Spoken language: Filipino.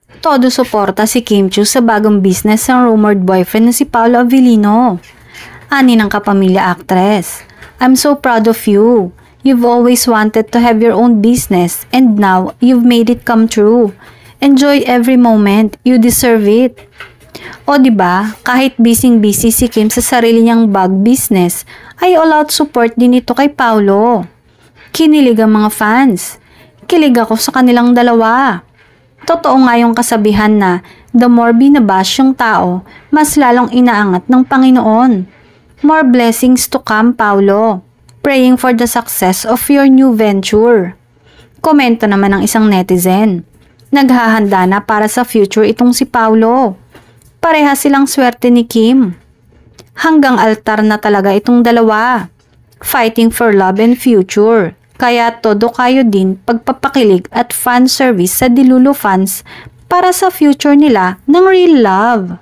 Todo suporta si Kim Chiu sa bagong business ng rumored boyfriend na si Paolo Avellino. Ani ng kapamilya actress. I'm so proud of you. You've always wanted to have your own business and now you've made it come true. Enjoy every moment. You deserve it. O diba, kahit busy-busy si Kim sa sarili niyang bag business, ay all-out support din ito kay Paolo. Kinilig ang mga fans. Kilig ako sa kanilang dalawa. Totoo nga yung kasabihan na the more binabash yung tao, mas lalong inaangat ng Panginoon. More blessings to come, Paolo. Praying for the success of your new venture. Komento naman ng isang netizen. Naghahanda na para sa future itong si Paolo. Pareha silang swerte ni Kim. Hanggang altar na talaga itong dalawa. Fighting for love and future. Kaya todo kayo din pagpapakilig at fan service sa Delulu fans para sa future nila ng real love.